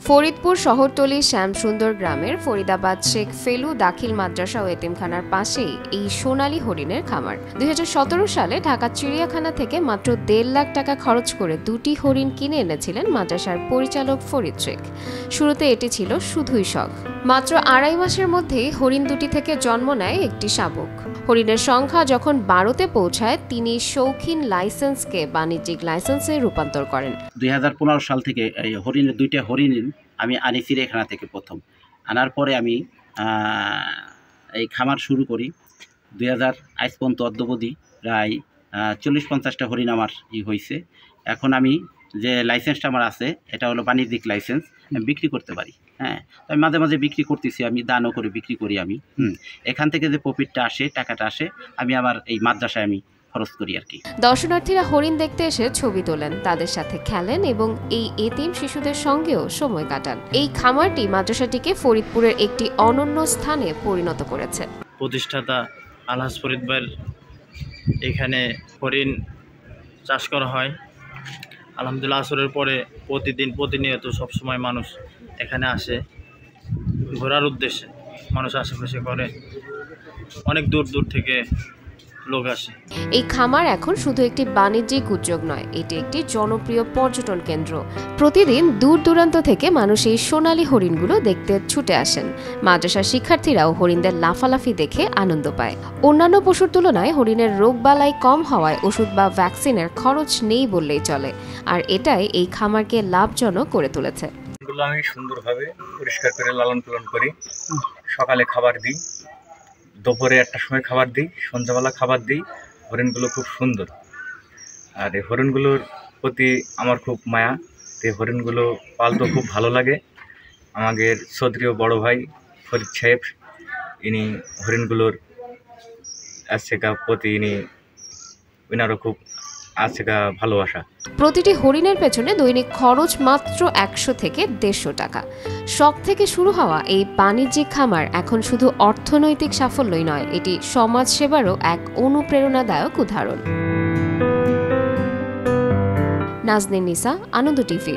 ফরিদপুর শহরতলির শ্যামসুন্দর গ্রামের ফরিদাবাদ শেখ ফেলু দাখিল মাদ্রাসা ও এতিমখানার পাশেই এই সোনালী হরিণের খামার। ২০১৭ সালে ঢাকা চিড়িয়াখানা থেকে মাত্র ১.৫ লাখ টাকা খরচ করে দুটি হরিণ কিনে এনেছিলেন মাদ্রাসার পরিচালক ফরিদ শেখ। শুরুতে এটি ছিল শুধুই শখ। মাত্র ২.৫ মাসের মধ্যেই হরিণ দুটি থেকে জন্ম নেয় একটি শাবক। হরিণের সংখ্যা যখন ১২তে পৌঁছায় তিনি শৌখিন লাইসেন্সকে বাণিজ্যিক লাইসেন্সে রূপান্তর করেন। ২০১৫ সাল থেকে এই হরিণের ২টা হরিণ আমি আনি চিড়িয়াখানা থেকে প্রথম আনার পরে আমি এই খামার শুরু করি। ২০০০ আজ পর্যন্ত অদ্যবধি প্রায় ৪০-৫০টা হরিণ আমার হয়েছে। এখন আমি যে লাইসেন্সটা আমার আছে এটা হলো বাণিজ্যিক লাইসেন্স, আমি বিক্রি করতে পারি। হ্যাঁ, আমি মাঝে মাঝে বিক্রি করতেছি, আমি দানও করে বিক্রি করি আমি। এখান থেকে যে প্রফিটটা আসে, টাকাটা আসে, আমি আমার এই মাদ্রাসায় আমি খরচ করি আর কি। দর্শনার্থীরা হরিণ দেখতে এসে ছবি তোলেন, তাদের সাথে খেলেন এবং এই এতিম শিশুদের সঙ্গেও সময় কাটান। এই খামারটি মাদ্রাসাটিকে ফরিদপুরের একটি অনন্য স্থানে পরিণত করেছে। প্রতিষ্ঠাতা আলহাজ ফরিদ ভাইয়ের এখানে হরিণ চাষ করা হয়। আলহামদুলিল্লাহ, আসরের পরে প্রতিনিয়ত সবসময় মানুষ এখানে আসে ঘোরার উদ্দেশ্যে। মানুষ আশেপাশে করে, অনেক দূর দূর থেকে লোক আসে। এই খামার এখন শুধু একটি বাণিজ্যিক উদ্যোগ নয়, এটি একটি জনপ্রিয় পর্যটন কেন্দ্র। প্রতিদিন দূর দূরান্ত থেকে মানুষ এই সোনালী হরিণগুলো দেখতে ছুটে আসেন। মাদ্রাসার শিক্ষার্থীরাও হরিণদের লাফালাফি দেখে আনন্দ পায়। অন্যান্য পশুর তুলনায় হরিণের রোগবালাই কম হওয়ায় ওষুধ বা ভ্যাকসিনের খরচ নেই বললেই চলে, আর এটাই এই খামারকে লাভজনক করে তুলেছে। এগুলো আমি সুন্দরভাবে পরিষ্কার করে লালন পালন করি। সকালে খাবার দিই, দুপুরে একটা সময় খাবার দিই, সন্ধ্যাবেলা খাবার দিই। হরিণগুলো খুব সুন্দর, আর এই হরিণগুলোর প্রতি আমার খুব মায়া। এই হরিণগুলো পালতে খুব ভালো লাগে। আমাদের চৌধুরী বড় ভাই ফরিদ সাহেব, ইনি হরিণগুলোর প্রতি ইনারও খুব ভালোবাসা। প্রতিটি হরিণের পেছনে দৈনিক খরচ মাত্র ১০০ থেকে ১৫০ টাকা। শখ থেকে শুরু হওয়া এই বাণিজ্যিক খামার এখন শুধু অর্থনৈতিক সাফল্যই নয়, এটি সমাজ সেবারও এক অনুপ্রেরণাদায়ক উদাহরণ। নাজনীন নিসা, আনন্দ টিভি।